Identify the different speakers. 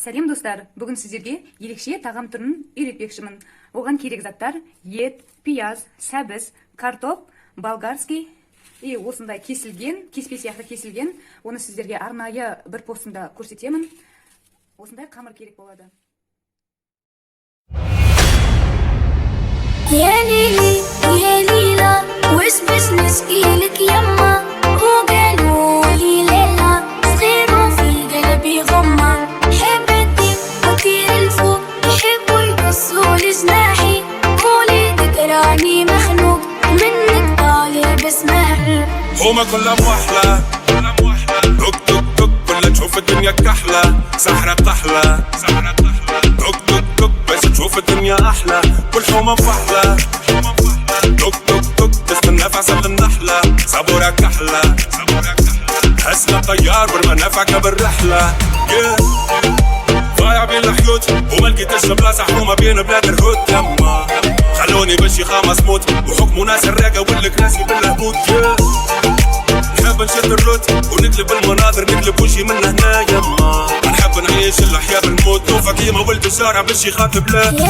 Speaker 1: Сәлем достар, бүгін сіздерге ерекше тағам түрін үйретпекшімін. Оған керек заттар: ет, пияз, сәбіз, картоп, болгарский и осындай кесілген, кеспе сияқты кесілген. Оны сіздерге арнайы бір постында көрсетемін. Осындай қамыр керек болады.
Speaker 2: يا ليلي يا ليلى وش بس نسقيلك يما وقالوا لي ليلى صغير وفي قلبي غمة حبتي وطير الفوق يحبوا يقصوا لي جناحي قولي تقراني مخنوق منك طالب اسمعي
Speaker 3: هما كلها موحلة توك توك توك كلها تشوف الدنيا كحلة سحرة طحلة توك توك توك بس تشوف الدنيا أحلى كل حومة مفحلة توك توك توك تستنى في عسل النحلة صبورة كحلة حسنا طيار بالمنافعك بالرحلة ضايع بين الحيوت وما لقيتش بلاصة حومة بين بلاد الهود يما خلوني بالشيخة مسموت وحكموا ناس الراقة والكراسي بالهبوط نحب نشد الروت ونقلب المناظر نقلب وشي من هنا يما نحب نعيش الحياة بالموت وفاطمة ولد الشارع بالشيخات بلاد